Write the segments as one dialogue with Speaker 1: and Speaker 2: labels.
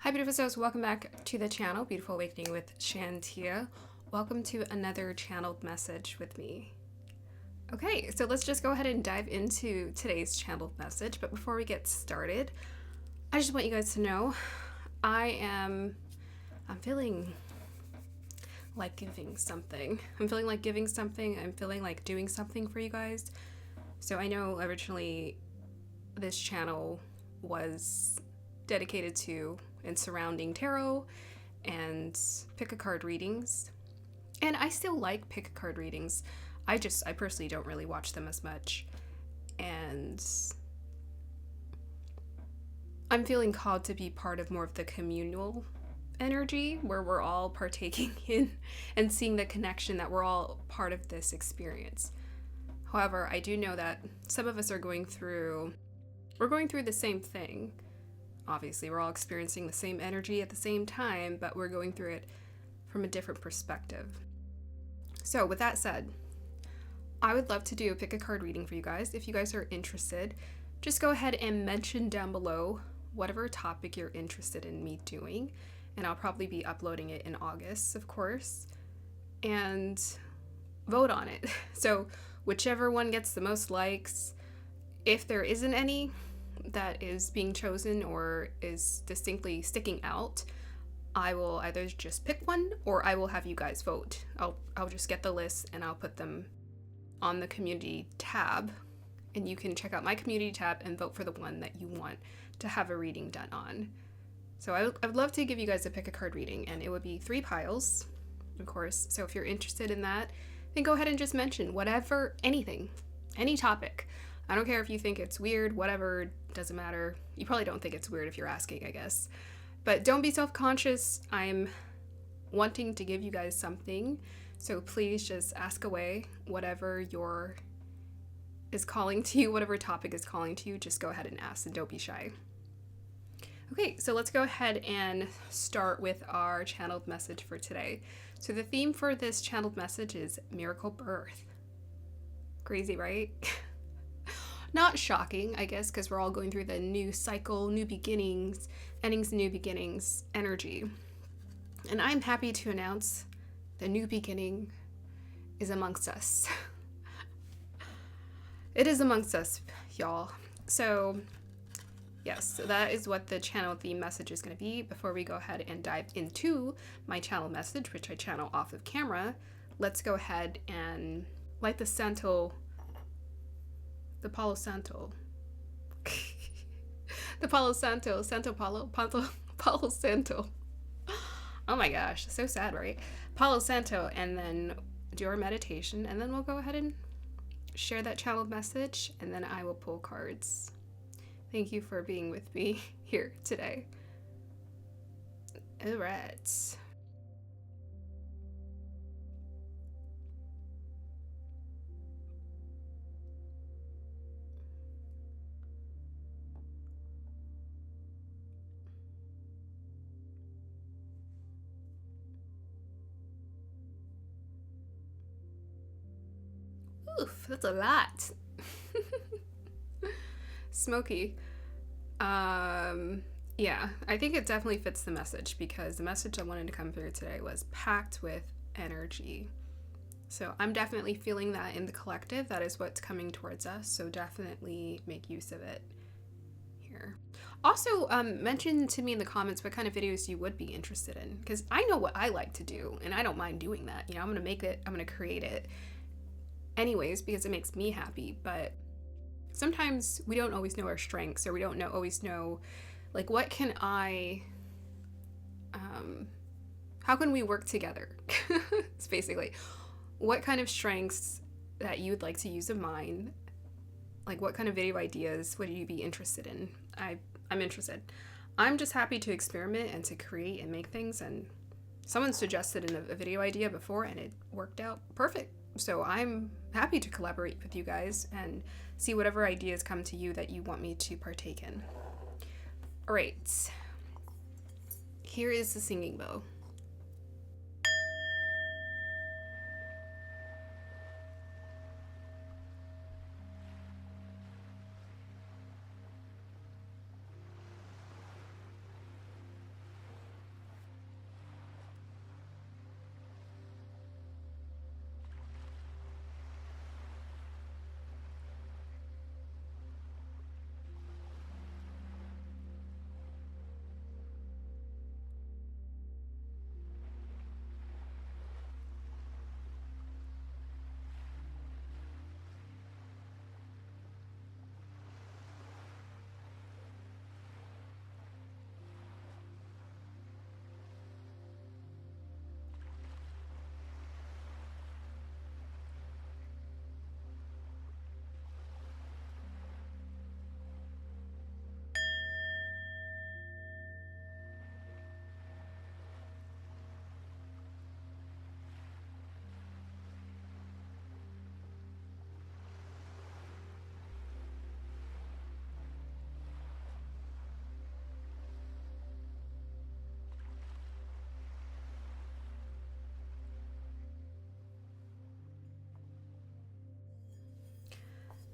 Speaker 1: Hi beautiful souls, welcome back to the channel, Beautiful Awakening with Shantia. Welcome to another channeled message with me. Okay, so let's just go ahead and dive into today's channeled message. But before we get started, I just want you guys to know I'm feeling like giving something. I'm feeling like giving something. I'm feeling like doing something for you guys. So I know originally this channel was dedicated to and surrounding tarot and pick a card readings, and I still like pick a card readings. I personally don't really watch them as much, and I'm feeling called to be part of more of the communal energy where we're all partaking in and seeing the connection that we're all part of this experience. However, I do know that some of us are going through the same thing. Obviously, we're all experiencing the same energy at the same time, but we're going through it from a different perspective. So with that said, I would love to do a pick a card reading for you guys. If you guys are interested, just go ahead and mention down below whatever topic you're interested in me doing, and I'll probably be uploading it in August, of course, and vote on it. So whichever one gets the most likes, if there isn't any that is being chosen or is distinctly sticking out, I will either just pick one or I will have you guys vote. I'll just get the list and I'll put them on the community tab, and you can check out my community tab and vote for the one that you want to have a reading done on. So I would love to give you guys a pick a card reading, and it would be 3 piles, of course. So if you're interested in that, then go ahead and just mention whatever, anything, any topic. I don't care if you think it's weird, whatever, doesn't matter. You probably don't think it's weird if you're asking, I guess. But don't be self-conscious. I'm wanting to give you guys something, so please just ask away. Whatever is calling to you, whatever topic is calling to you, just go ahead and ask and don't be shy. Okay, so let's go ahead and start with our channeled message for today. So the theme for this channeled message is miracle birth. Crazy, right? Not shocking, I guess, because we're all going through the new cycle, new beginnings, endings, new beginnings energy. And I'm happy to announce the new beginning is amongst us. It is amongst us, y'all. So, yes, so that is what the channel theme message is going to be. Before we go ahead and dive into my channel message, which I channel off of camera, let's go ahead and light the Santo. The Palo Santo. The Palo Santo. Palo Santo. Oh my gosh, so sad, right? Palo Santo, and then do our meditation, and then we'll go ahead and share that channeled message, and then I will pull cards. Thank you for being with me here today. All right. Oof, that's a lot. Smoky. Yeah, I think it definitely fits the message, because the message I wanted to come through today was packed with energy. So I'm definitely feeling that in the collective. That is what's coming towards us. So definitely make use of it here. Also, mention to me in the comments what kind of videos you would be interested in, because I know what I like to do, and I don't mind doing that. You know, I'm going to make it, I'm going to create it anyways, because it makes me happy. But sometimes we don't always know our strengths, or we don't always know, like, what can I, how can we work together? It's basically, what kind of strengths that you would like to use of mine, like what kind of video ideas would you be interested in? I'm interested. I'm just happy to experiment and to create and make things, and someone suggested a video idea before and it worked out perfect. So I'm happy to collaborate with you guys and see whatever ideas come to you that you want me to partake in. All right, here is the singing bowl.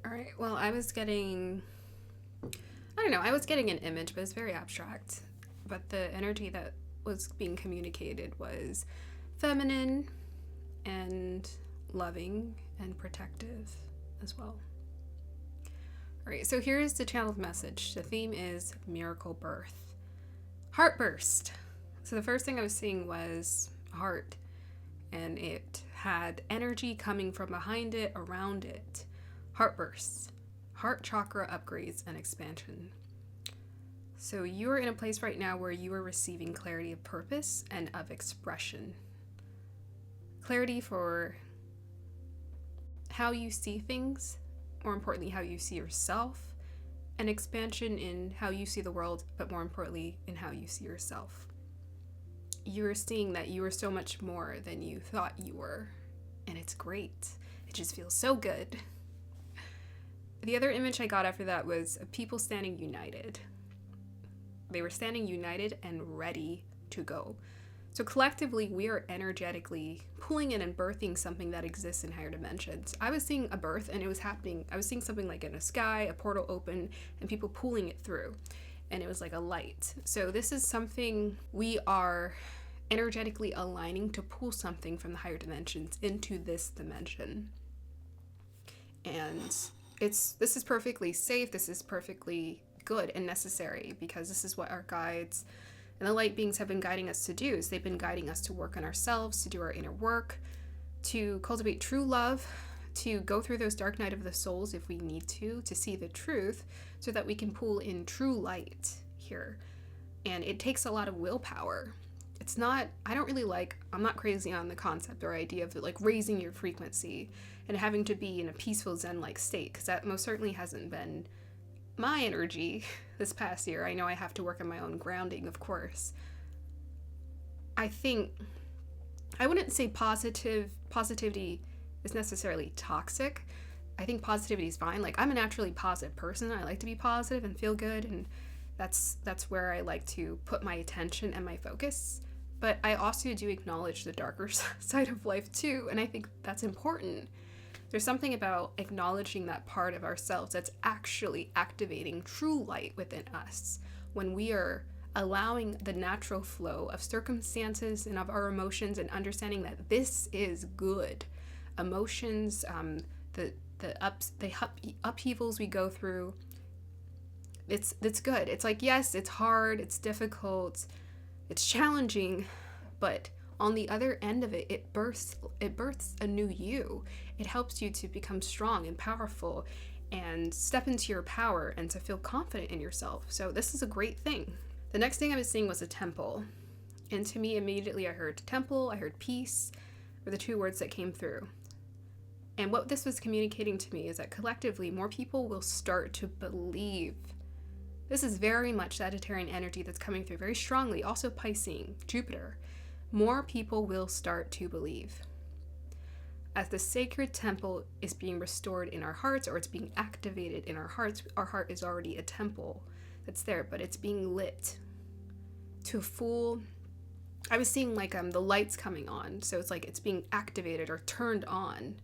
Speaker 1: All right. Well, I was getting an image, but it's very abstract. But the energy that was being communicated was feminine and loving and protective as well. All right, so here's the channeled message. The theme is miracle birth. Heartburst. So the first thing I was seeing was a heart, and it had energy coming from behind it, around it. Heartbursts. Heart chakra upgrades and expansion. So you are in a place right now where you are receiving clarity of purpose and of expression. Clarity for how you see things, more importantly, how you see yourself, and expansion in how you see the world, but more importantly, in how you see yourself. You are seeing that you are so much more than you thought you were, and it's great. It just feels so good. The other image I got after that was of people standing united. They were standing united and ready to go. So collectively, we are energetically pulling in and birthing something that exists in higher dimensions. I was seeing a birth, and it was happening. I was seeing something like in the sky, a portal open, and people pulling it through. And it was like a light. So this is something we are energetically aligning to pull something from the higher dimensions into this dimension. And this is perfectly safe. This is perfectly good and necessary, because this is what our guides and the light beings have been guiding us to do. Is they've been guiding us to work on ourselves, to do our inner work, to cultivate true love, to go through those dark night of the souls if we need to see the truth, so that we can pull in true light here. And it takes a lot of willpower. It's not, I'm not crazy on the concept or idea of like raising your frequency and having to be in a peaceful Zen-like state, because that most certainly hasn't been my energy this past year. I know I have to work on my own grounding, of course. I think I wouldn't say positivity is necessarily toxic. I think positivity is fine. Like, I'm a naturally positive person. I like to be positive and feel good, and that's where I like to put my attention and my focus. But I also do acknowledge the darker side of life too, and I think that's important. There's something about acknowledging that part of ourselves that's actually activating true light within us when we are allowing the natural flow of circumstances and of our emotions, and understanding that this is good. Emotions, the upheavals we go through, it's good. It's like, yes, it's hard, it's difficult, it's challenging, but on the other end of it, it births a new you. It helps you to become strong and powerful and step into your power and to feel confident in yourself. So this is a great thing. The next thing I was seeing was a temple. And to me, immediately I heard temple, I heard peace, were the two words that came through. And what this was communicating to me is that collectively, more people will start to believe. This is very much Sagittarian energy that's coming through very strongly. Also Piscean, Jupiter. More people will start to believe. As the sacred temple is being restored in our hearts, or it's being activated in our hearts, our heart is already a temple that's there, but it's being lit to full. I was seeing like the lights coming on, so it's like it's being activated or turned on.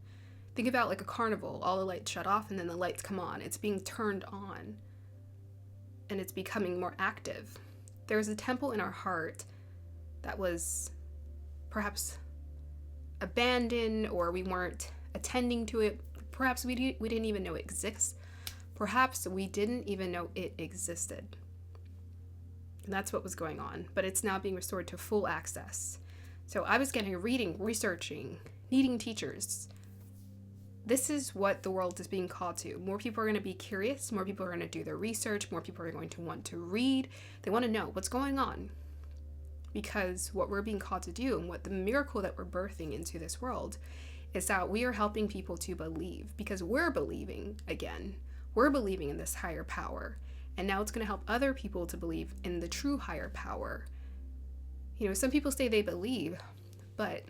Speaker 1: Think about like a carnival, all the lights shut off and then the lights come on. It's being turned on and it's becoming more active. There's a temple in our heart that was perhaps abandoned, or we weren't attending to it. Perhaps we didn't even know it exists. Perhaps we didn't even know it existed. And that's what was going on. But it's now being restored to full access. So I was getting reading, researching, needing teachers. This is what the world is being called to. More people are going to be curious. More people are going to do their research. More people are going to want to read. They want to know what's going on. Because what we're being called to do, and what the miracle that we're birthing into this world, is that we are helping people to believe. Because we're believing again. We're believing in this higher power. And now it's going to help other people to believe in the true higher power. You know, some people say they believe, but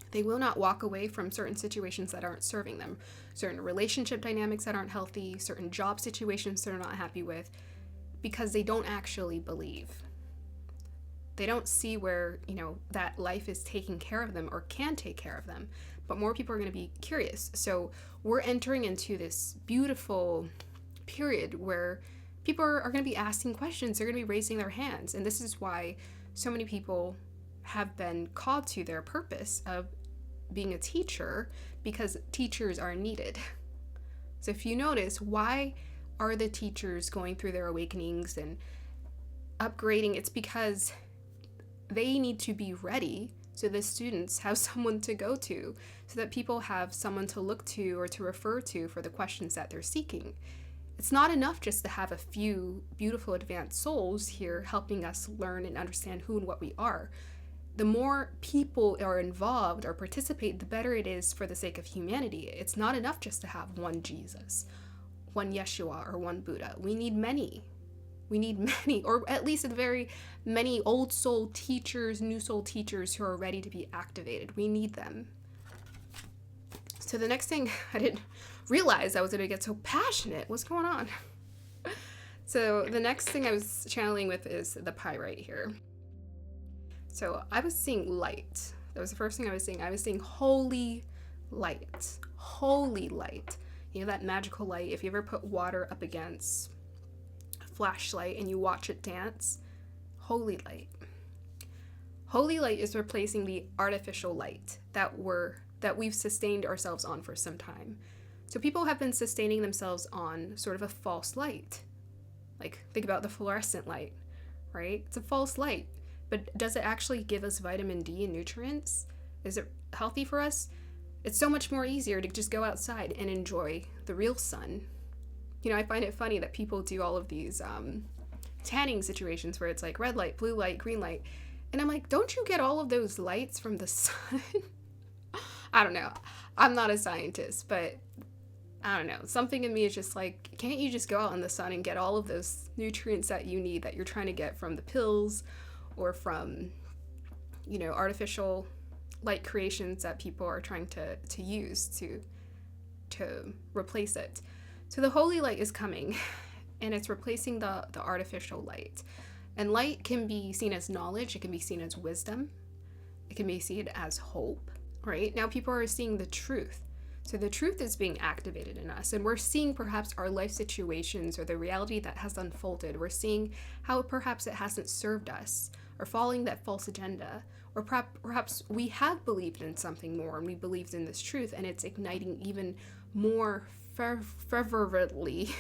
Speaker 1: they will not walk away from certain situations that aren't serving them, certain relationship dynamics that aren't healthy, certain job situations they're not happy with, because they don't actually believe. They don't see where, that life is taking care of them or can take care of them. But more people are going to be curious. So we're entering into this beautiful period where people are going to be asking questions. They're going to be raising their hands. And this is why so many people have been called to their purpose of being a teacher, because teachers are needed. So if you notice, why are the teachers going through their awakenings and upgrading? It's because they need to be ready so the students have someone to go to, so that people have someone to look to or to refer to for the questions that they're seeking. It's not enough just to have a few beautiful advanced souls here helping us learn and understand who and what we are. The more people are involved or participate, the better it is for the sake of humanity. It's not enough just to have one Jesus, one Yeshua, or one Buddha. We need many. We need many, or at least very many old soul teachers, new soul teachers who are ready to be activated. We need them. So the next thing, I didn't realize I was going to get so passionate. What's going on? So the next thing I was channeling with is the Pyrite here. So I was seeing light. That was the first thing I was seeing. I was seeing holy light. Holy light. That magical light. If you ever put water up against flashlight and you watch it dance, holy light. Holy light is replacing the artificial light that we've sustained ourselves on for some time. So people have been sustaining themselves on sort of a false light. Like, think about the fluorescent light, right? It's a false light, but does it actually give us vitamin D and nutrients? Is it healthy for us? It's so much more easier to just go outside and enjoy the real sun. I find it funny that people do all of these tanning situations where it's like red light, blue light, green light. And I'm like, don't you get all of those lights from the sun? I don't know. I'm not a scientist, but I don't know. Something in me is just like, can't you just go out in the sun and get all of those nutrients that you need, that you're trying to get from the pills or from, artificial light creations that people are trying to use to replace it. So the holy light is coming, and it's replacing the artificial light. And light can be seen as knowledge. It can be seen as wisdom. It can be seen as hope, right? Now people are seeing the truth. So the truth is being activated in us, and we're seeing perhaps our life situations or the reality that has unfolded. We're seeing how perhaps it hasn't served us, or following that false agenda, or perhaps we have believed in something more and we believed in this truth, and it's igniting even more fervently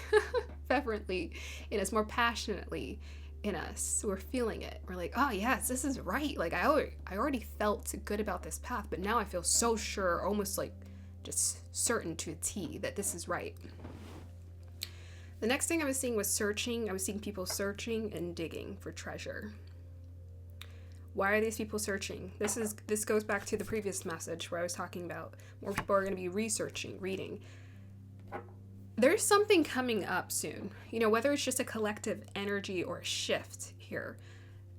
Speaker 1: in us, more passionately in us. We're feeling it. We're like, oh yes, this is right. Like I already felt good about this path, but now I feel so sure, almost like just certain to a T that this is right. The next thing I was seeing was searching. I was seeing people searching and digging for treasure. Why are these people searching? This goes back to the previous message where I was talking about more people are going to be researching, reading. There's something coming up soon. Whether it's just a collective energy or a shift here,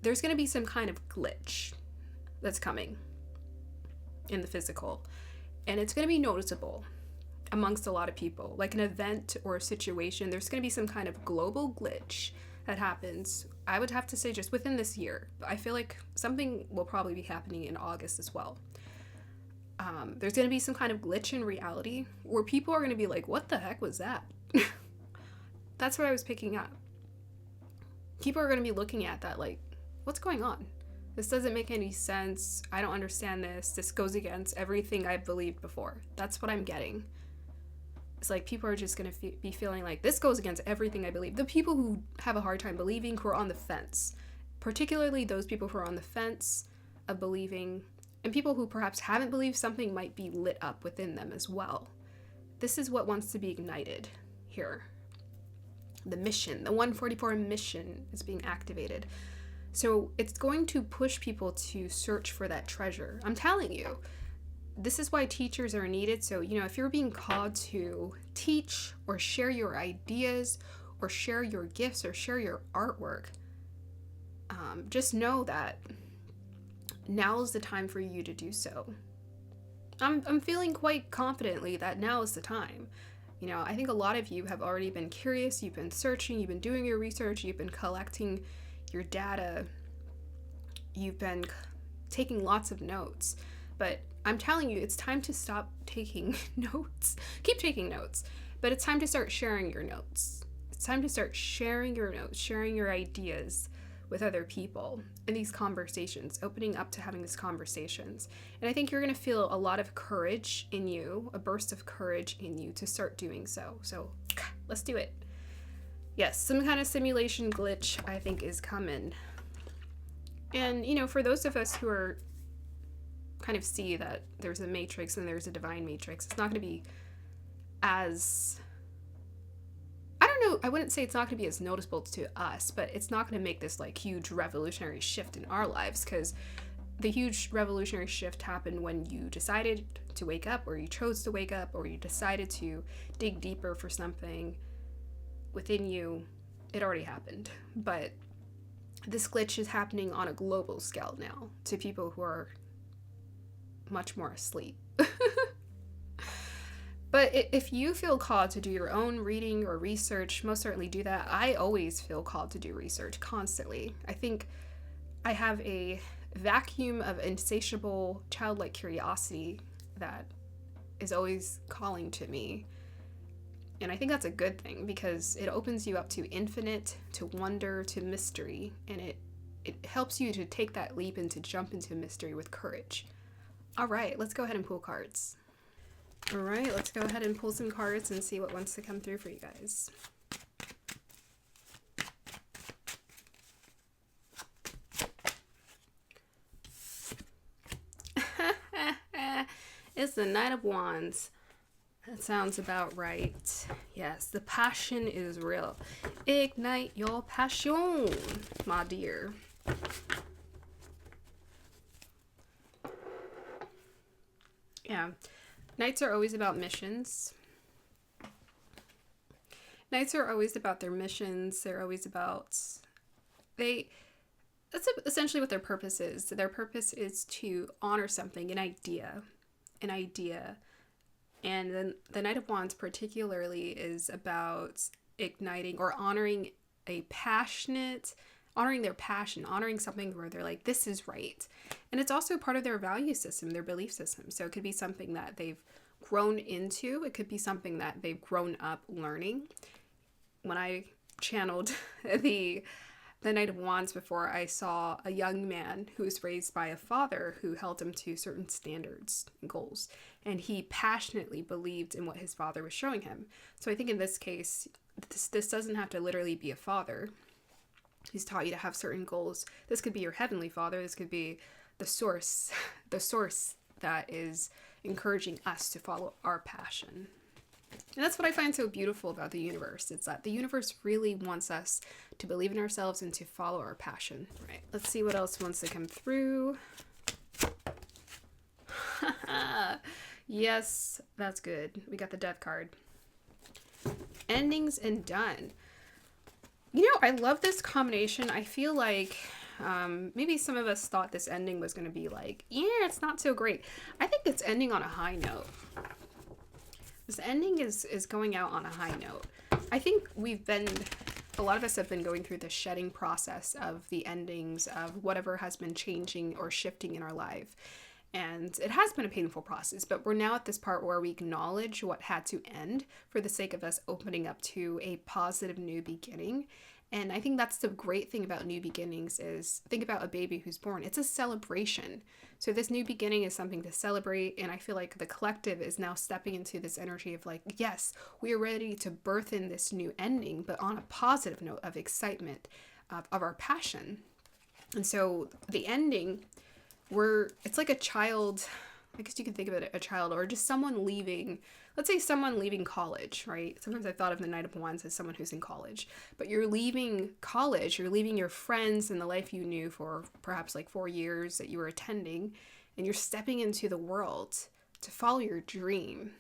Speaker 1: there's going to be some kind of glitch that's coming in the physical. And it's going to be noticeable amongst a lot of people. Like an event or a situation, there's going to be some kind of global glitch that happens. I would have to say just within this year. I feel like something will probably be happening in August as well. There's going to be some kind of glitch in reality where people are going to be like, what the heck was that? That's what I was picking up. People are going to be looking at that like, what's going on? This doesn't make any sense. I don't understand this. This goes against everything I've believed before. That's what I'm getting. It's like people are just going to be feeling like this goes against everything I believe. The people who have a hard time believing, who are on the fence, particularly those people who are on the fence of believing, and people who perhaps haven't believed, something might be lit up within them as well. This is what wants to be ignited here. The mission, the 144 mission is being activated. So it's going to push people to search for that treasure. I'm telling you, this is why teachers are needed. So, if you're being called to teach or share your ideas or share your gifts or share your artwork, just know that now is the time for you to do so. I'm feeling quite confidently that now is the time. I think a lot of you have already been curious. You've been searching. You've been doing your research. You've been collecting your data. you've been taking lots of notes, but I'm telling you, it's time to stop taking notes. Keep taking notes, but it's time to start sharing your notes. It's time to start sharing your notes, sharing your ideas with other people in these conversations, opening up to having these conversations. And I think you're going to feel a lot of courage in you, a burst of courage in you to start doing so. So let's do it. Yes, some kind of simulation glitch, I think, is coming. And, you know, for those of us who are kind of see that there's a matrix and there's a divine matrix, it's not going to be as, I don't know, I wouldn't say it's not going to be as noticeable to us, but it's not going to make this like huge revolutionary shift in our lives, because the huge revolutionary shift happened when you decided to wake up, or you chose to wake up, or you decided to dig deeper for something within you. It already happened. But this glitch is happening on a global scale now to people who are much more asleep. But if you feel called to do your own reading or research, most certainly do that. I always feel called to do research constantly. I think I have a vacuum of insatiable childlike curiosity that is always calling to me. And I think that's a good thing, because it opens you up to infinite, to wonder, to mystery, and it helps you to take that leap and to jump into mystery with courage. All right, let's go ahead and pull cards. All right, let's go ahead and pull some cards and see what wants to come through for you guys. It's the Knight of Wands. That sounds about right. Yes, the passion is real. Ignite your passion, my dear. Yeah. Knights are always about missions. Knights are always about their missions. They're always about... That's essentially what their purpose is. Their purpose is to honor something, an idea. And then the Knight of Wands particularly is about igniting or honoring honoring their passion, honoring something where they're like, this is right. And it's also part of their value system, their belief system. So it could be something that they've grown into. It could be something that they've grown up learning. When I channeled the Knight of Wands before, I saw a young man who was raised by a father who held him to certain standards and goals. And he passionately believed in what his father was showing him. So I think in this case, this doesn't have to literally be a father. He's taught you to have certain goals. This could be your heavenly father. This could be the source that is encouraging us to follow our passion. And that's what I find so beautiful about the universe. It's that the universe really wants us to believe in ourselves and to follow our passion. Right. Let's see what else wants to come through. Yes, that's good. We got the Death card. Endings and done. You know, I love this combination. I feel like maybe some of us thought this ending was going to be like, yeah, it's not so great. I think it's ending on a high note. This ending is going out on a high note. I think a lot of us have been going through the shedding process of the endings of whatever has been changing or shifting in our life. And it has been a painful process, but we're now at this part where we acknowledge what had to end for the sake of us opening up to a positive new beginning. And I think that's the great thing about new beginnings is, think about a baby who's born. It's a celebration. So this new beginning is something to celebrate. And I feel like the collective is now stepping into this energy of like, yes, we are ready to birth in this new ending, but on a positive note of excitement, of our passion. And so the ending, it's like a child, I guess you can think of it a child, or just someone leaving, let's say someone leaving college, right? Sometimes I thought of the Knight of Wands as someone who's in college, but you're leaving college, you're leaving your friends and the life you knew for perhaps like 4 years that you were attending, and you're stepping into the world to follow your dream.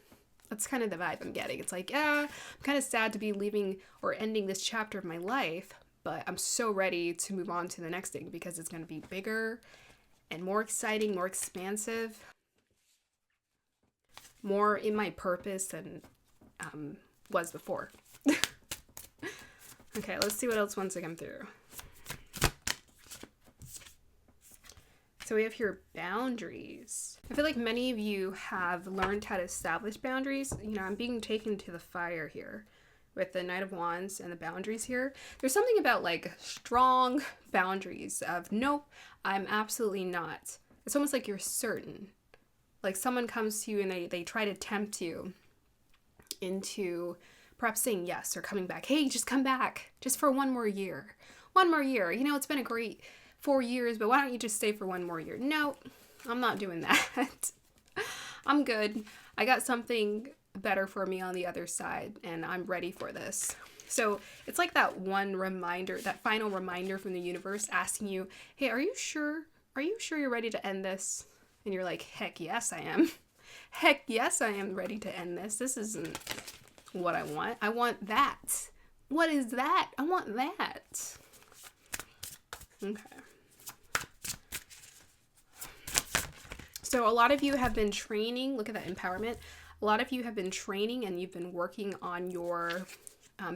Speaker 1: That's kind of the vibe I'm getting. It's like, yeah, I'm kind of sad to be leaving or ending this chapter of my life, but I'm so ready to move on to the next thing because it's going to be bigger and more exciting, more expansive, more in my purpose than was before. Okay, let's see what else wants to come through. So we have here boundaries. I feel like many of you have learned how to establish boundaries. You know, I'm being taken to the fire here with the Knight of Wands and the boundaries here. There's something about like strong boundaries of, nope, I'm absolutely not. It's almost like you're certain. Like someone comes to you and they try to tempt you into perhaps saying yes or coming back. Hey, just come back just for one more year. One more year. You know, it's been a great 4 years, but why don't you just stay for one more year? No, I'm not doing that. I'm good. I got something better for me on the other side, and I'm ready for this. So it's like that one reminder, that final reminder from the universe asking you, hey, are you sure? Are you sure you're ready to end this? And you're like, heck yes, I am. Heck yes, I am ready to end this. This isn't what I want. I want that. What is that? I want that. Okay. So a lot of you have been training. Look at that empowerment. A lot of you have been training and you've been working on your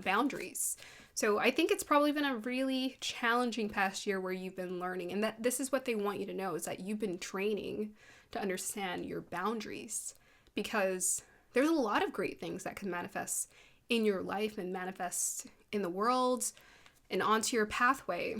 Speaker 1: boundaries. So I think it's probably been a really challenging past year where you've been learning, and that this is what they want you to know, is that you've been training to understand your boundaries, because there's a lot of great things that can manifest in your life and manifest in the world and onto your pathway.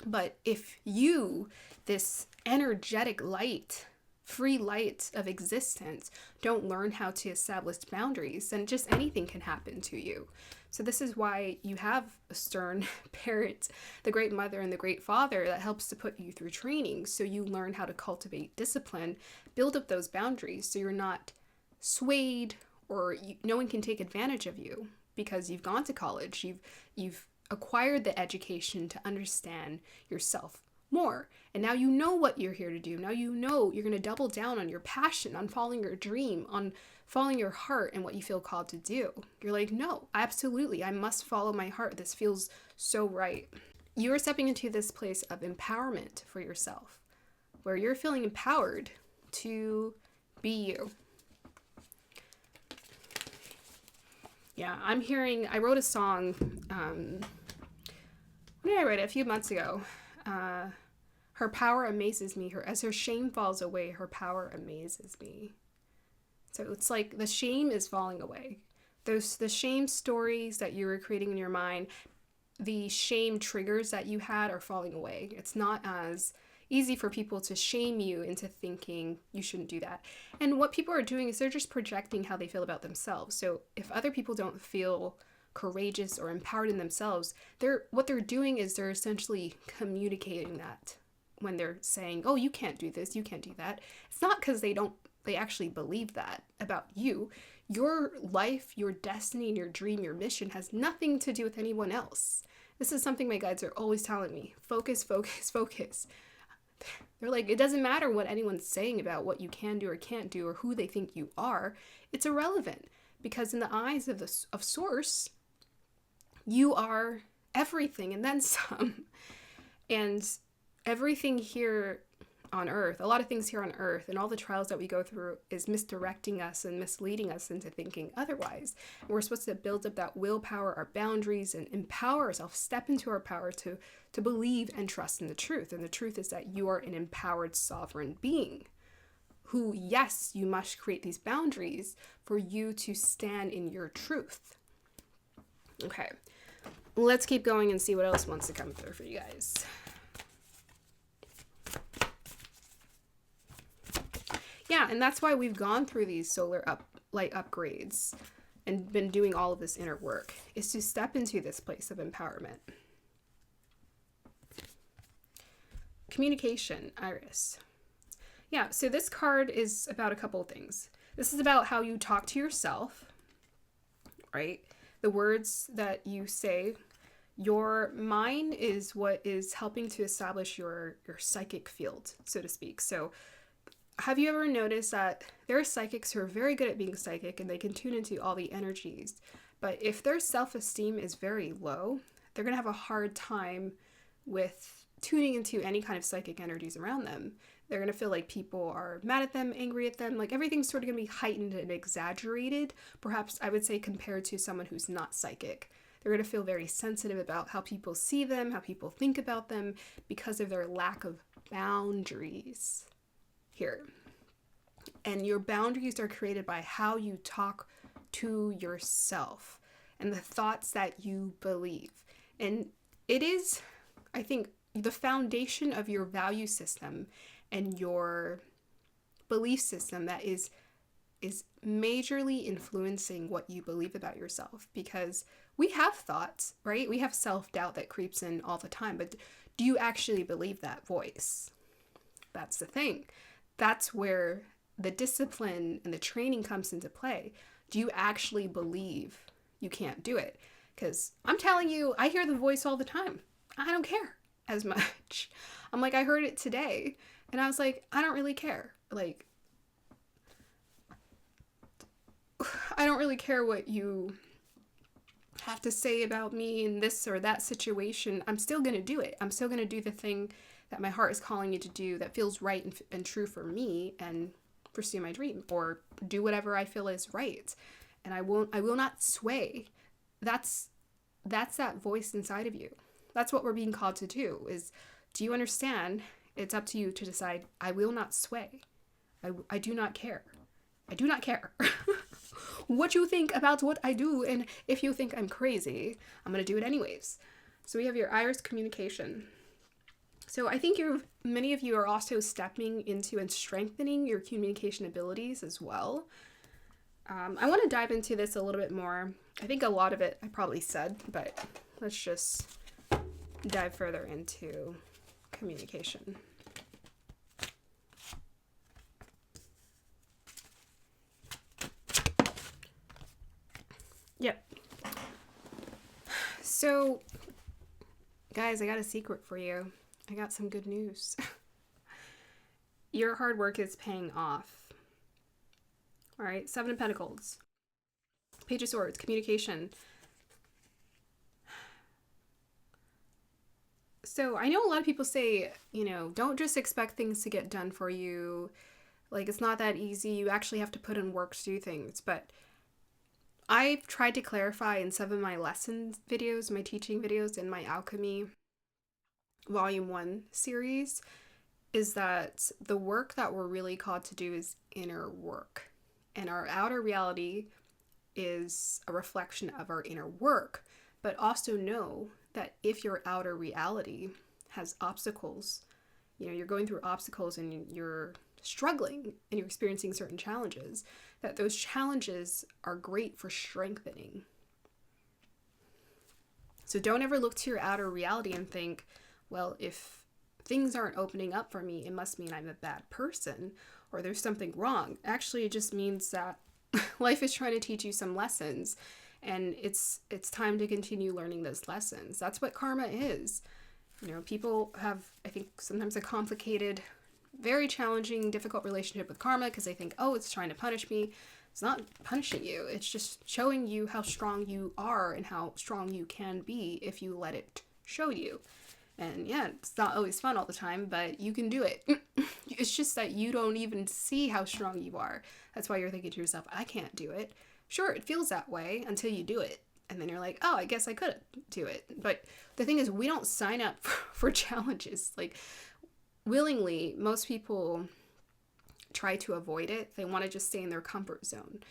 Speaker 1: But if you, this energetic light, free light of existence, don't learn how to establish boundaries, then just anything can happen to you. So this is why you have a stern parent, the great mother and the great father that helps to put you through training. So you learn how to cultivate discipline, build up those boundaries so you're not swayed or no one can take advantage of you because you've gone to college, you've acquired the education to understand yourself more. And now you know what you're here to do. Now you know you're going to double down on your passion, on following your dream, on following your heart and what you feel called to do. You're like, no, absolutely, I must follow my heart. This feels so right. You are stepping into this place of empowerment for yourself, where you're feeling empowered to be you. Yeah, I'm hearing, I wrote a song, when did I write it? A few months ago. Her power amazes me. As her shame falls away, her power amazes me. So it's like the shame is falling away. The shame stories that you were creating in your mind, the shame triggers that you had are falling away. It's not as easy for people to shame you into thinking you shouldn't do that. And what people are doing is they're just projecting how they feel about themselves. So if other people don't feel courageous or empowered in themselves, what they're doing is they're essentially communicating that when they're saying, oh, you can't do this, you can't do that. It's not because they actually believe that about you. Your life, your destiny, and your dream, your mission has nothing to do with anyone else. This is something my guides are always telling me. Focus, focus, focus. They're like, it doesn't matter what anyone's saying about what you can do or can't do or who they think you are. It's irrelevant, because in the eyes of Source, you are everything and then some. And everything here on earth, a lot of things here on earth and all the trials that we go through is misdirecting us and misleading us into thinking otherwise. And we're supposed to build up that willpower, our boundaries, and empower ourselves, step into our power to believe and trust in the truth. And the truth is that you are an empowered sovereign being who, yes, you must create these boundaries for you to stand in your truth. Okay, let's keep going and see what else wants to come through for you guys. Yeah, and that's why we've gone through these solar light upgrades and been doing all of this inner work, is to step into this place of empowerment. Communication, Iris. Yeah, so this card is about a couple of things. This is about how you talk to yourself, right? The words that you say. Your mind is what is helping to establish your psychic field, so to speak. So have you ever noticed that there are psychics who are very good at being psychic and they can tune into all the energies, but if their self-esteem is very low, they're going to have a hard time with tuning into any kind of psychic energies around them. They're going to feel like people are mad at them, angry at them, like everything's sort of going to be heightened and exaggerated, perhaps I would say compared to someone who's not psychic. They're going to feel very sensitive about how people see them, how people think about them, because of their lack of boundaries here. And your boundaries are created by how you talk to yourself and the thoughts that you believe. And it is, I think, the foundation of your value system and your belief system that is majorly influencing what you believe about yourself. Because we have thoughts, right? We have self-doubt that creeps in all the time, but do you actually believe that voice? That's the thing. That's where the discipline and the training comes into play. Do you actually believe you can't do it? Because I'm telling you, I hear the voice all the time. I don't care as much. I'm like, I heard it today, and I was like, I don't really care. Like, I don't really care what you have to say about me in this or that situation. I'm still going to do it. I'm still going to do the thing that my heart is calling me to do that feels right and true for me, and pursue my dream or do whatever I feel is right. And I will not sway. That's that voice inside of you. That's what we're being called to do. Do you understand? It's up to you to decide. I will not sway. I do not care. I do not care what you think about what I do. And if you think I'm crazy, I'm going to do it anyways. So we have your iris communication. So I think many of you are also stepping into and strengthening your communication abilities as well. I want to dive into this a little bit more. I think a lot of it I probably said, but let's just dive further into communication. Yep. So, guys, I got a secret for you. I got some good news. Your hard work is paying off. All right, 7 of Pentacles. Page of Swords, communication. So I know a lot of people say, don't just expect things to get done for you. Like, it's not that easy. You actually have to put in work to do things. But I've tried to clarify in some of my lesson videos, my teaching videos in my Alchemy Volume 1 series, is that the work that we're really called to do is inner work. And our outer reality is a reflection of our inner work. But also know that if your outer reality has obstacles, you're going through obstacles and you're struggling and you're experiencing certain challenges, that those challenges are great for strengthening. So don't ever look to your outer reality and think, well, if things aren't opening up for me, it must mean I'm a bad person or there's something wrong. Actually, it just means that life is trying to teach you some lessons, and it's time to continue learning those lessons. That's what karma is. People have, I think, sometimes a complicated, very challenging, difficult relationship with karma because they think, oh, it's trying to punish me. It's not punishing you. It's just showing you how strong you are and how strong you can be if you let it show you. And yeah, it's not always fun all the time, but you can do it. It's just that you don't even see how strong you are. That's why you're thinking to yourself, I can't do it. Sure, it feels that way until you do it. And then you're like, oh, I guess I could do it. But the thing is, we don't sign up for challenges. Like, willingly, most people try to avoid it. They want to just stay in their comfort zone.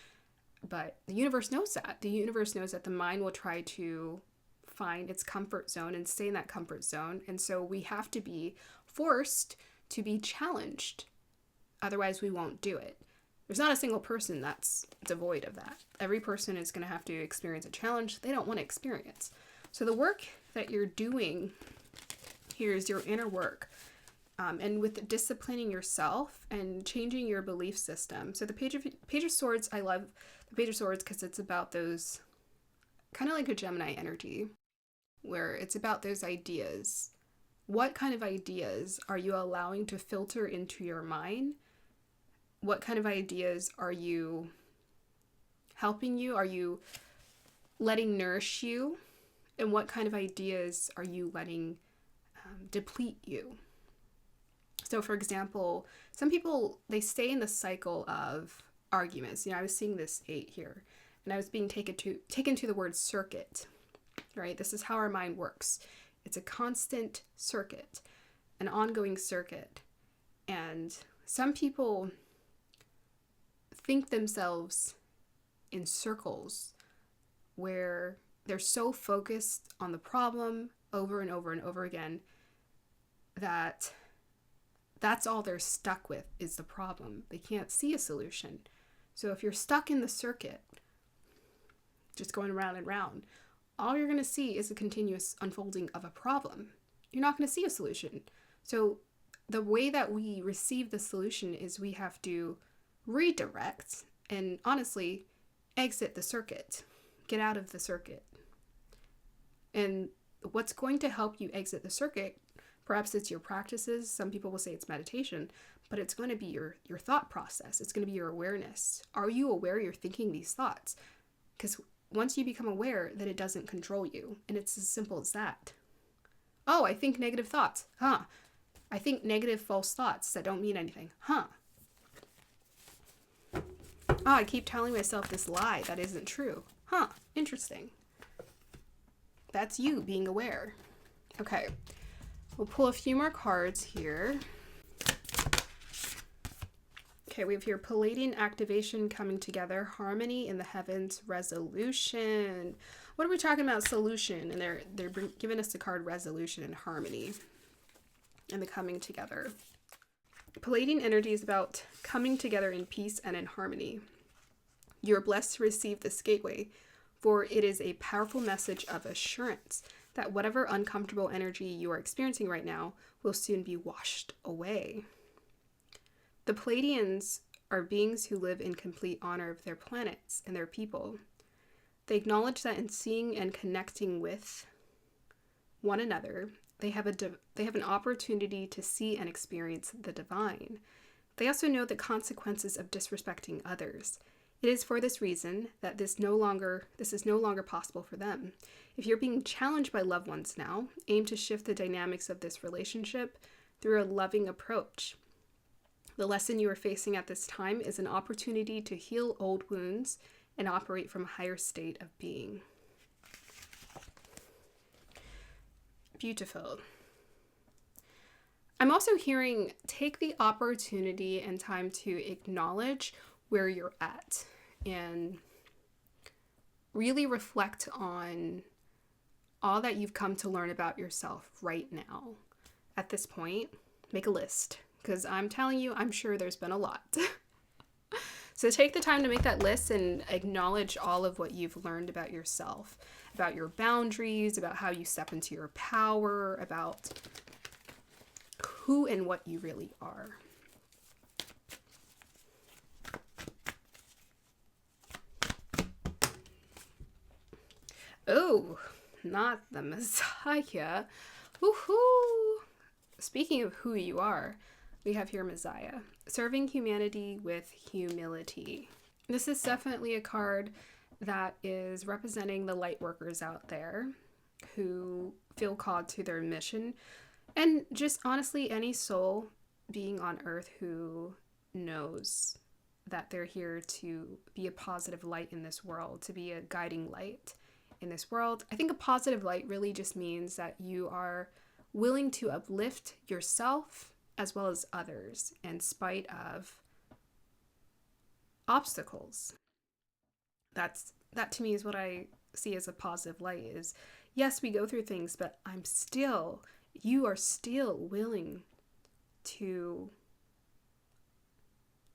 Speaker 1: But the universe knows that. The universe knows that the mind will try to find its comfort zone and stay in that comfort zone. And so we have to be forced to be challenged. Otherwise, we won't do it. There's not a single person that's devoid of that. Every person is going to have to experience a challenge they don't want to experience. So the work that you're doing here is your inner work. And with disciplining yourself and changing your belief system. So the Page of Swords, I love the Page of Swords because it's about those, kind of like a Gemini energy, where it's about those ideas. What kind of ideas are you allowing to filter into your mind? What kind of ideas are you helping you? Are you letting nourish you? And what kind of ideas are you letting deplete you? So for example, some people, they stay in the cycle of arguments. I was seeing this 8 here, and I was being taken to the word circuit, right? This is how our mind works. It's a constant circuit. an ongoing circuit. And some people think themselves in circles where they're so focused on the problem over and over and over again that that's all they're stuck with is the problem. They can't see a solution. So if you're stuck in the circuit, just going around and round, all you're going to see is a continuous unfolding of a problem. You're not going to see a solution. So the way that we receive the solution is we have to redirect and honestly exit the circuit. Get out of the circuit. And what's going to help you exit the circuit, perhaps it's your practices. Some people will say it's meditation, but it's going to be your thought process. It's going to be your awareness. Are you aware you're thinking these thoughts? Because once you become aware, then it doesn't control you. And it's as simple as that. Oh, I think negative thoughts. I think negative false thoughts that don't mean anything. I keep telling myself this lie that isn't true. Interesting. That's you being aware. Okay, we'll pull a few more cards here. Okay, we have here Palladian activation coming together, harmony in the heavens, resolution. What are we talking about? Solution. And they're giving us the card resolution and harmony and the coming together. Palladian energy is about coming together in peace and in harmony. You are blessed to receive this gateway, for it is a powerful message of assurance that whatever uncomfortable energy you are experiencing right now will soon be washed away. The Palladians are beings who live in complete honor of their planets and their people. They acknowledge that in seeing and connecting with one another, they have an opportunity to see and experience the divine. They also know the consequences of disrespecting others. It is for this reason that this is no longer possible for them. If you're being challenged by loved ones now, aim to shift the dynamics of this relationship through a loving approach. The lesson you are facing at this time is an opportunity to heal old wounds and operate from a higher state of being. Beautiful. I'm also hearing take the opportunity and time to acknowledge where you're at and really reflect on all that you've come to learn about yourself right now. At this point, make a list, because I'm telling you, I'm sure there's been a lot. So take the time to make that list and acknowledge all of what you've learned about yourself, about your boundaries, about how you step into your power, about who and what you really are. Oh, not the Messiah. Woohoo! Speaking of who you are, we have here Messiah, serving humanity with humility. This is definitely a card that is representing the lightworkers out there who feel called to their mission, and just honestly any soul being on earth who knows that they're here to be a positive light in this world, to be a guiding light in this world. I think a positive light really just means that you are willing to uplift yourself as well as others in spite of obstacles. That to me is what I see as a positive light is, yes, we go through things, but you are still willing to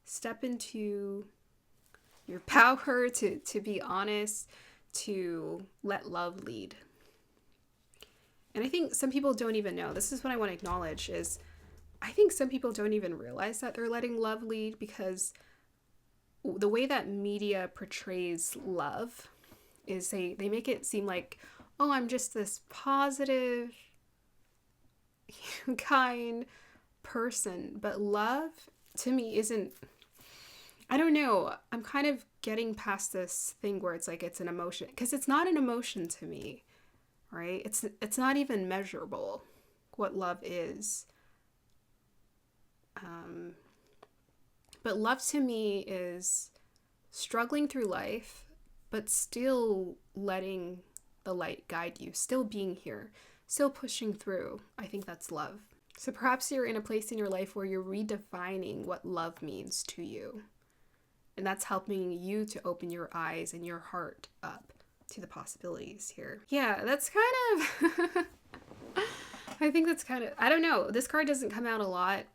Speaker 1: step into your power, to be honest, to let love lead. And I think some people don't even know, this is what I want to acknowledge, is I think some people don't even realize that they're letting love lead, because the way that media portrays love is they make it seem like, oh, I'm just this positive, kind person. But love to me isn't, I don't know, I'm kind of getting past this thing where it's like it's an emotion, because it's not an emotion to me, right? It's not even measurable what love is. But love to me is struggling through life, but still letting the light guide you, still being here, still pushing through. I think that's love. So perhaps you're in a place in your life where you're redefining what love means to you. And that's helping you to open your eyes and your heart up to the possibilities here. Yeah, that's kind of... I think that's kind of... I don't know. This card doesn't come out a lot.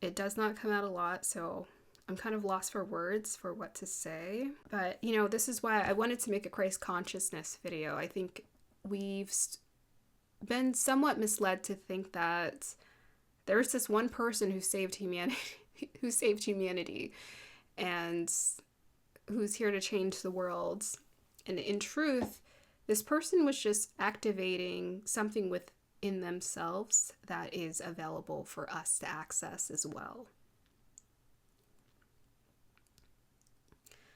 Speaker 1: It does not come out a lot, so I'm kind of lost for words for what to say. But, you know, this is why I wanted to make a Christ consciousness video. I think we've been somewhat misled to think that there's this one person who saved humanity, and who's here to change the world. And in truth, this person was just activating something within themselves that is available for us to access as well.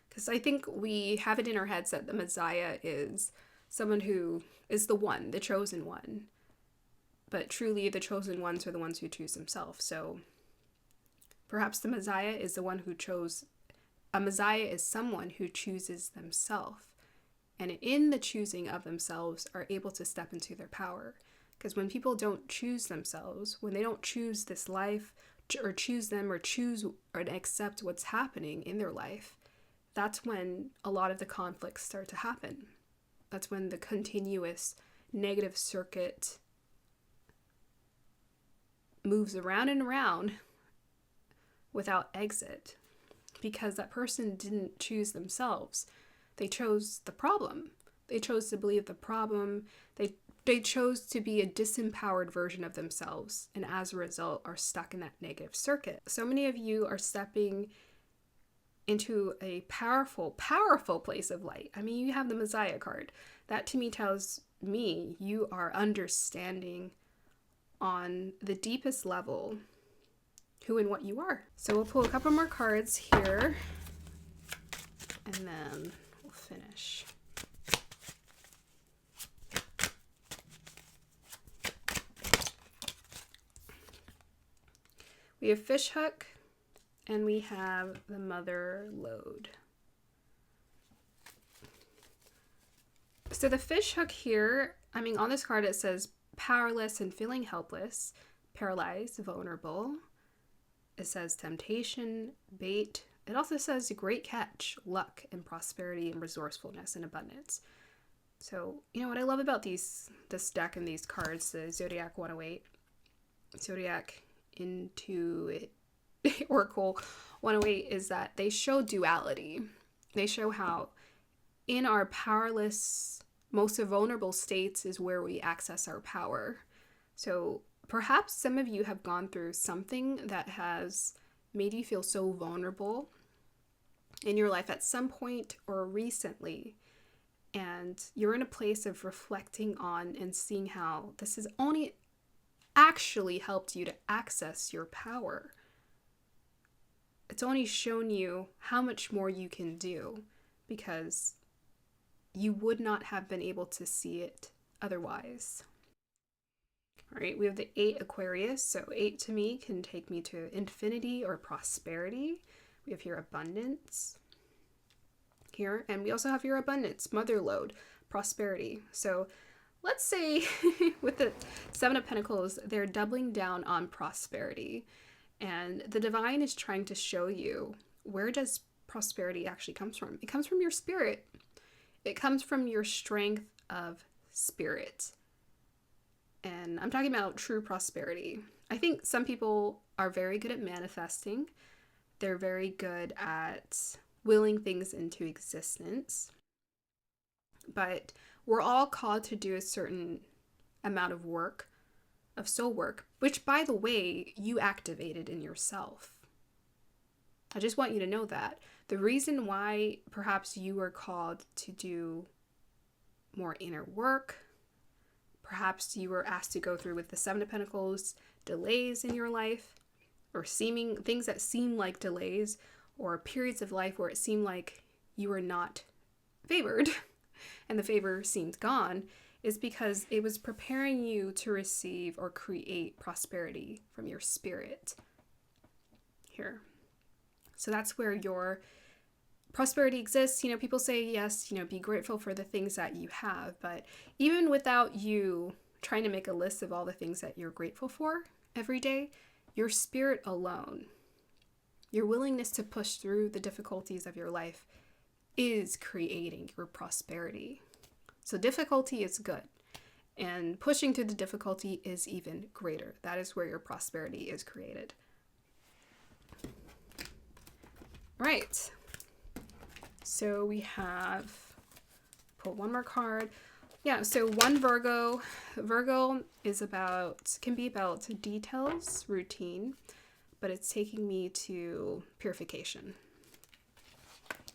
Speaker 1: Because I think we have it in our heads that the Messiah is someone who is the one, the chosen one. But truly, the chosen ones are the ones who choose themselves. So perhaps the Messiah is the one who chose. A Messiah is someone who chooses themselves. And in the choosing of themselves are able to step into their power. Because when people don't choose themselves, when they don't choose this life, or choose them, or choose or accept what's happening in their life, that's when a lot of the conflicts start to happen. That's when the continuous negative circuit moves around and around without exit, because that person didn't choose themselves. They chose the problem. They chose to believe the problem. They chose to be a disempowered version of themselves, and as a result are stuck in that negative circuit. So many of you are stepping into a powerful, powerful place of light. I mean, you have the Messiah card. That to me tells me you are understanding on the deepest level who and what you are. So we'll pull a couple more cards here, and then we'll finish. We have fish hook, and we have the mother lode. So the fish hook here, I mean, on this card it says powerless and feeling helpless, paralyzed, vulnerable. It says temptation, bait. It also says great catch, luck, and prosperity, and resourcefulness, and abundance. So, you know what I love about this deck and these cards, the Zodiac 108, Zodiac Intuit Oracle 108, is that they show duality. They show how in our powerless, most vulnerable states is where we access our power. So perhaps some of you have gone through something that has made you feel so vulnerable in your life at some point or recently, and you're in a place of reflecting on and seeing how this has only actually helped you to access your power. It's only shown you how much more you can do, because you would not have been able to see it otherwise. All right, we have the 8 Aquarius. So 8 to me can take me to infinity or prosperity. We have here abundance here, and we also have your abundance, mother lode, prosperity. So let's say with the 7 of Pentacles, they're doubling down on prosperity. And the divine is trying to show you, where does prosperity actually comes from? It comes from your spirit. It comes from your strength of spirit. And I'm talking about true prosperity. I think some people are very good at manifesting. They're very good at willing things into existence. But we're all called to do a certain amount of work, of soul work, which, by the way, you activated in yourself. I just want you to know that. The reason why perhaps you were called to do more inner work, perhaps you were asked to go through with the 7 of Pentacles, delays in your life, or seeming things that seem like delays, or periods of life where it seemed like you were not favored and the favor seemed gone, is because it was preparing you to receive or create prosperity from your spirit here. So that's where your prosperity exists. You know, people say, yes, you know, be grateful for the things that you have, but even without you trying to make a list of all the things that you're grateful for every day, your spirit alone, your willingness to push through the difficulties of your life is creating your prosperity. So difficulty is good, and pushing through the difficulty is even greater. That is where your prosperity is created. Right. So we have, pull one more card. Yeah, so one Virgo. Virgo is can be about details, routine, but it's taking me to purification.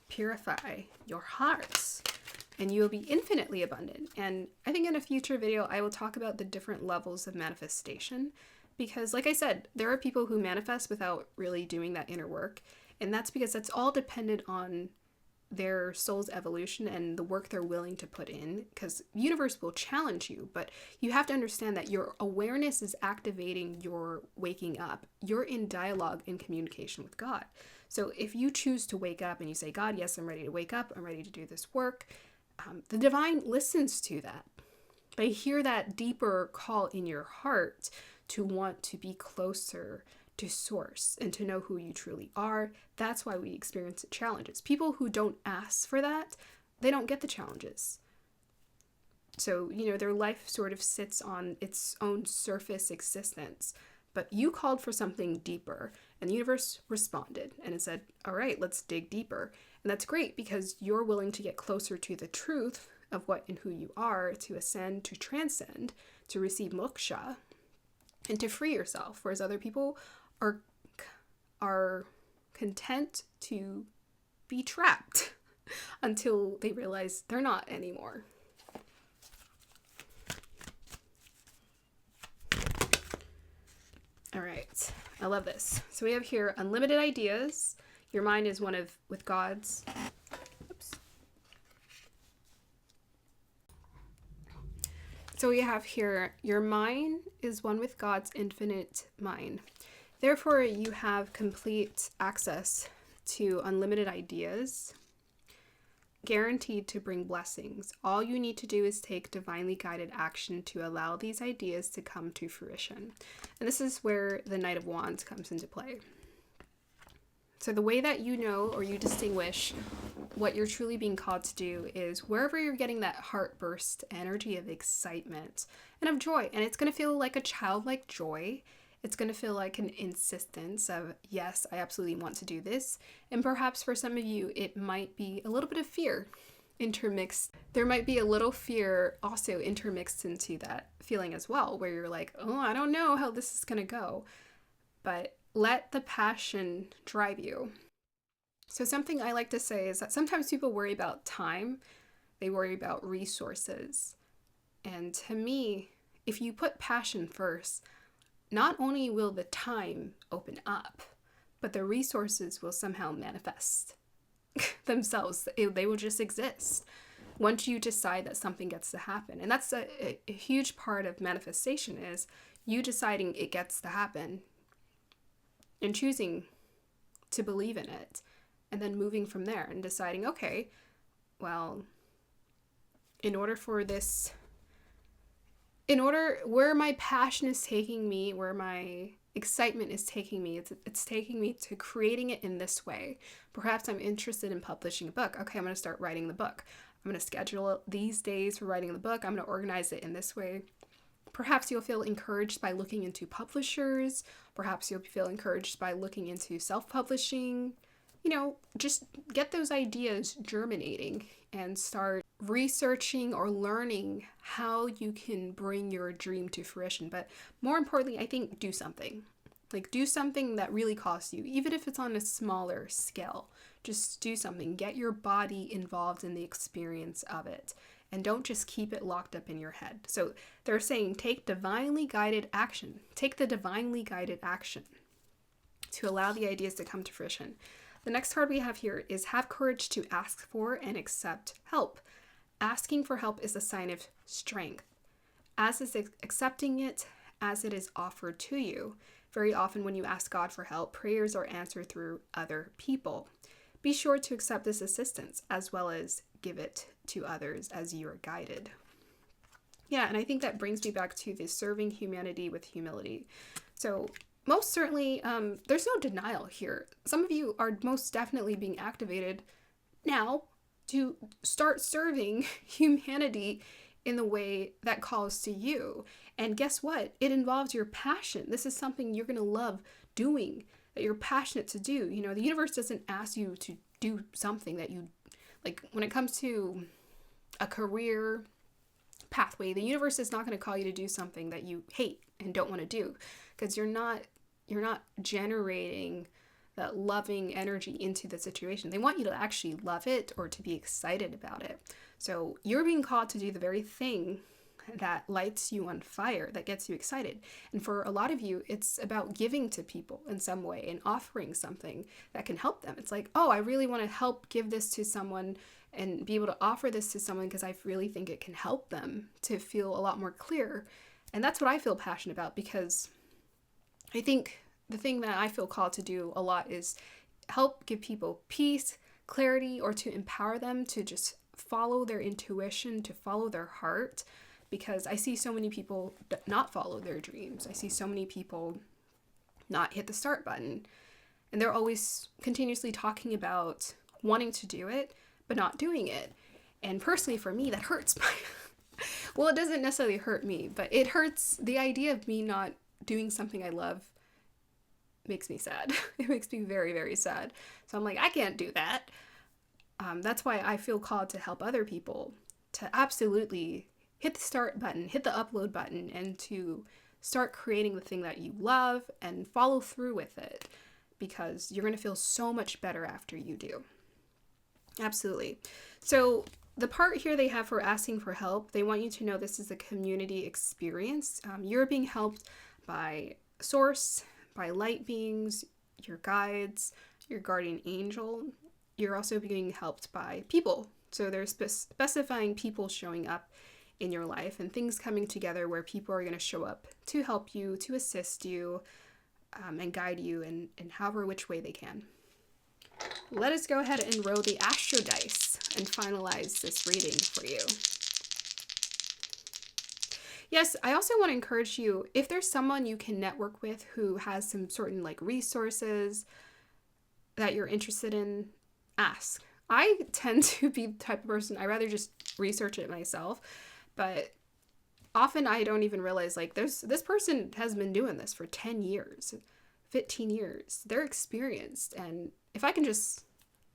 Speaker 1: Purify your hearts, and you will be infinitely abundant. And I think in a future video, I will talk about the different levels of manifestation, because like I said, there are people who manifest without really doing that inner work. And that's because that's all dependent on their soul's evolution and the work they're willing to put in, because the universe will challenge you, but you have to understand that your awareness is activating your waking up. You're in dialogue and communication with God. So if you choose to wake up and you say, God, yes, I'm ready to wake up, I'm ready to do this work, the divine listens to that. They hear that deeper call in your heart to want to be closer to source and to know who you truly are. That's why we experience the challenges. People who don't ask for that, they don't get the challenges. So, their life sort of sits on its own surface existence. But you called for something deeper, and the universe responded, and it said, all right, let's dig deeper. And that's great, because you're willing to get closer to the truth of what and who you are, to ascend, to transcend, to receive moksha, and to free yourself. Whereas other people are content to be trapped until they realize they're not anymore. All right, I love this. So we have here unlimited ideas. Your mind is one with God's. Oops. So we have here, your mind is one with God's infinite mind. Therefore, you have complete access to unlimited ideas, guaranteed to bring blessings. All you need to do is take divinely guided action to allow these ideas to come to fruition. And this is where the Knight of Wands comes into play. So the way that you know or you distinguish what you're truly being called to do is wherever you're getting that heartburst energy of excitement and of joy. And it's going to feel like a childlike joy. It's going to feel like an insistence of, yes, I absolutely want to do this. And perhaps for some of you, it might be a little bit of fear intermixed. There might be a little fear also intermixed into that feeling as well, where you're like, oh, I don't know how this is going to go. But let the passion drive you. So something I like to say is that sometimes people worry about time. They worry about resources. And to me, if you put passion first, not only will the time open up, but the resources will somehow manifest themselves. They will just exist once you decide that something gets to happen. And that's a huge part of manifestation, is you deciding it gets to happen and choosing to believe in it, and then moving from there and deciding, okay, well, where my passion is taking me, where my excitement is taking me, it's taking me to creating it in this way. Perhaps I'm interested in publishing a book. Okay, I'm going to start writing the book. I'm going to schedule these days for writing the book. I'm going to organize it in this way. Perhaps you'll feel encouraged by looking into publishers. Perhaps you'll feel encouraged by looking into self-publishing. Just get those ideas germinating and start researching or learning how you can bring your dream to fruition. But more importantly, I think do something. Like, do something that really costs you, even if it's on a smaller scale. Just do something. Get your body involved in the experience of it. And don't just keep it locked up in your head. So they're saying take divinely guided action. Take the divinely guided action to allow the ideas to come to fruition. The next card we have here is have courage to ask for and accept help. Asking for help is a sign of strength, as is accepting it as it is offered to you. Very often when you ask God for help, prayers are answered through other people. Be sure to accept this assistance as well as give it to others as you are guided. Yeah, and I think that brings me back to the serving humanity with humility. So most certainly, there's no denial here. Some of you are most definitely being activated now to start serving humanity in the way that calls to you. And guess what? It involves your passion. This is something you're going to love doing, that you're passionate to do. You know, the universe doesn't ask you to do something that you, like when it comes to a career pathway, the universe is not going to call you to do something that you hate and don't want to do, because you're not generating that loving energy into the situation. They want you to actually love it or to be excited about it. So you're being called to do the very thing that lights you on fire, that gets you excited. And for a lot of you, it's about giving to people in some way and offering something that can help them. It's like, oh, I really want to help give this to someone and be able to offer this to someone because I really think it can help them to feel a lot more clear. And that's what I feel passionate about, because I think the thing that I feel called to do a lot is help give people peace, clarity, or to empower them to just follow their intuition, to follow their heart, because I see so many people not follow their dreams. I see so many people not hit the start button, and they're always continuously talking about wanting to do it, but not doing it. And personally for me, that hurts. Well, it doesn't necessarily hurt me, but it hurts. The idea of me not doing something I love makes me sad. It makes me very, very sad. So I'm like, I can't do that. That's why I feel called to help other people to absolutely hit the start button, hit the upload button, and to start creating the thing that you love and follow through with it, because you're going to feel so much better after you do. Absolutely. So the part here they have for asking for help, they want you to know this is a community experience. You're being helped by source, by light beings, your guides, your guardian angel. You're also being helped by people. So they're specifying people showing up in your life and things coming together where people are going to show up to help you, to assist you, and guide you in however which way they can. Let us go ahead and roll the astro dice and finalize this reading for you. Yes, I also want to encourage you, if there's someone you can network with who has some certain like resources that you're interested in, ask. I tend to be the type of person, I rather just research it myself, but often I don't even realize like this person has been doing this for 10 years, 15 years. They're experienced, and if I can just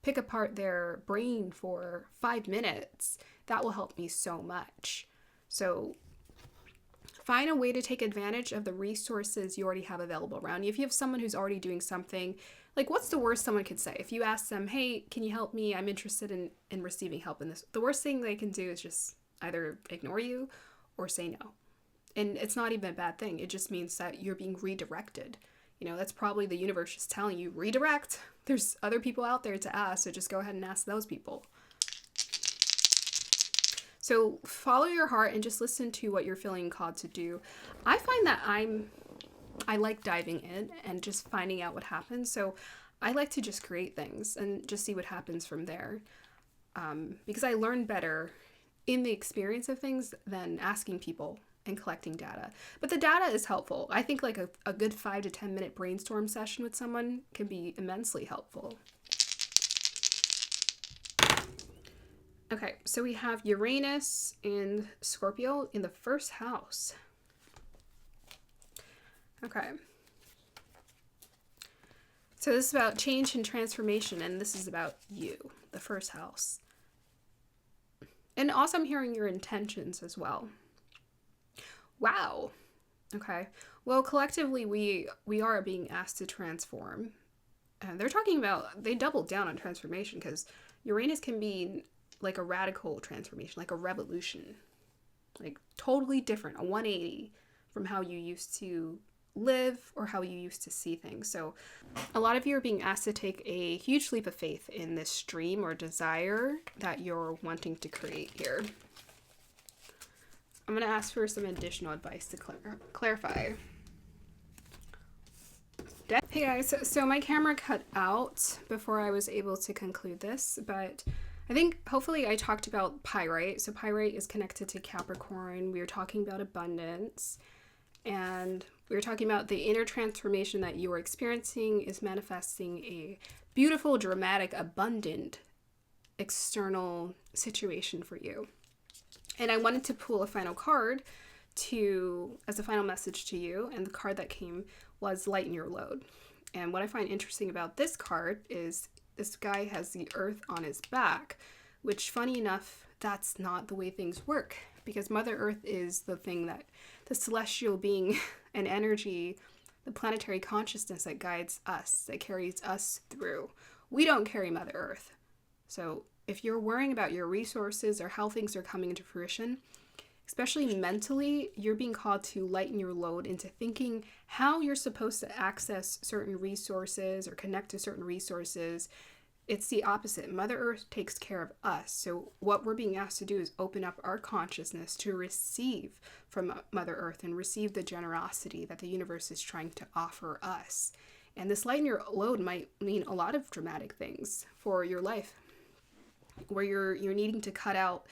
Speaker 1: pick apart their brain for 5 minutes, that will help me so much. So find a way to take advantage of the resources you already have available around you. If you have someone who's already doing something, like what's the worst someone could say? If you ask them, hey, can you help me? I'm interested in receiving help in this. The worst thing they can do is just either ignore you or say no. And it's not even a bad thing. It just means that you're being redirected. You know, that's probably the universe just telling you, redirect. There's other people out there to ask, so just go ahead and ask those people. So follow your heart and just listen to what you're feeling called to do. I find that I like diving in and just finding out what happens. So I like to just create things and just see what happens from there. Because I learn better in the experience of things than asking people and collecting data. But the data is helpful. I think like a good 5 to 10 minute brainstorm session with someone can be immensely helpful. Okay, so we have Uranus in Scorpio in the first house. Okay. So this is about change and transformation, and this is about you, the first house. And also I'm hearing your intentions as well. Wow. Okay. Well, collectively, we are being asked to transform. And they're talking about, they doubled down on transformation, because Uranus can be like a radical transformation, like a revolution. Like totally different, a 180 from how you used to live or how you used to see things. So a lot of you are being asked to take a huge leap of faith in this dream or desire that you're wanting to create here. I'm going to ask for some additional advice to clarify. Hey guys, so my camera cut out before I was able to conclude this, but I think hopefully I talked about Pyrite. So Pyrite is connected to Capricorn. We were talking about abundance, and we were talking about the inner transformation that you are experiencing is manifesting a beautiful, dramatic, abundant external situation for you. And I wanted to pull a final card as a final message to you, and the card that came was Lighten Your Load. And what I find interesting about this card is this guy has the earth on his back, which, funny enough, that's not the way things work, because Mother Earth is the thing that the celestial being and energy, the planetary consciousness that guides us, that carries us through. We don't carry Mother Earth. So if you're worrying about your resources or how things are coming into fruition, especially mentally, you're being called to lighten your load into thinking how you're supposed to access certain resources or connect to certain resources. It's the opposite. Mother Earth takes care of us. So what we're being asked to do is open up our consciousness to receive from Mother Earth and receive the generosity that the universe is trying to offer us. And this lighten your load might mean a lot of dramatic things for your life, where you're needing to cut out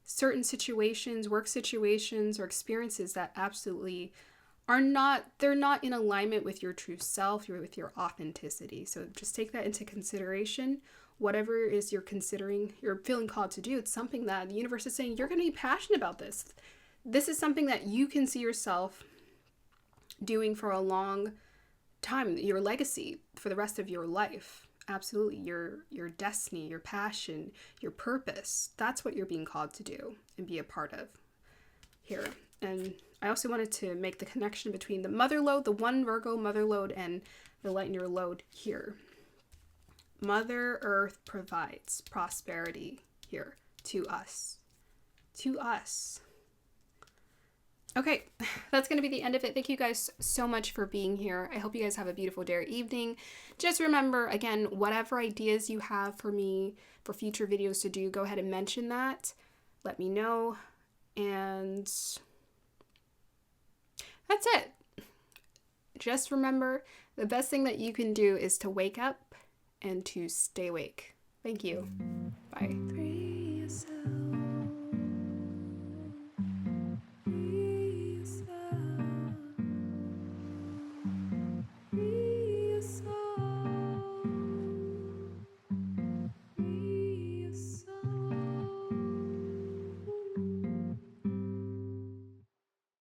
Speaker 1: certain situations, work situations, or experiences that absolutely they're not in alignment with your true self, with your authenticity. So just take that into consideration. Whatever it is you're feeling called to do, it's something that the universe is saying, you're going to be passionate about this. This is something that you can see yourself doing for a long time, your legacy for the rest of your life. Absolutely. Your destiny, your passion, your purpose. That's what you're being called to do and be a part of here. And I also wanted to make the connection between the mother lode, the one Virgo mother lode, and the lighten your load here. Mother Earth provides prosperity here to us. To us. Okay, that's going to be the end of it. Thank you guys so much for being here. I hope you guys have a beautiful day or evening. Just remember, again, whatever ideas you have for me for future videos to do, go ahead and mention that. Let me know. And that's it. Just remember, the best thing that you can do is to wake up and to stay awake. Thank you. Bye.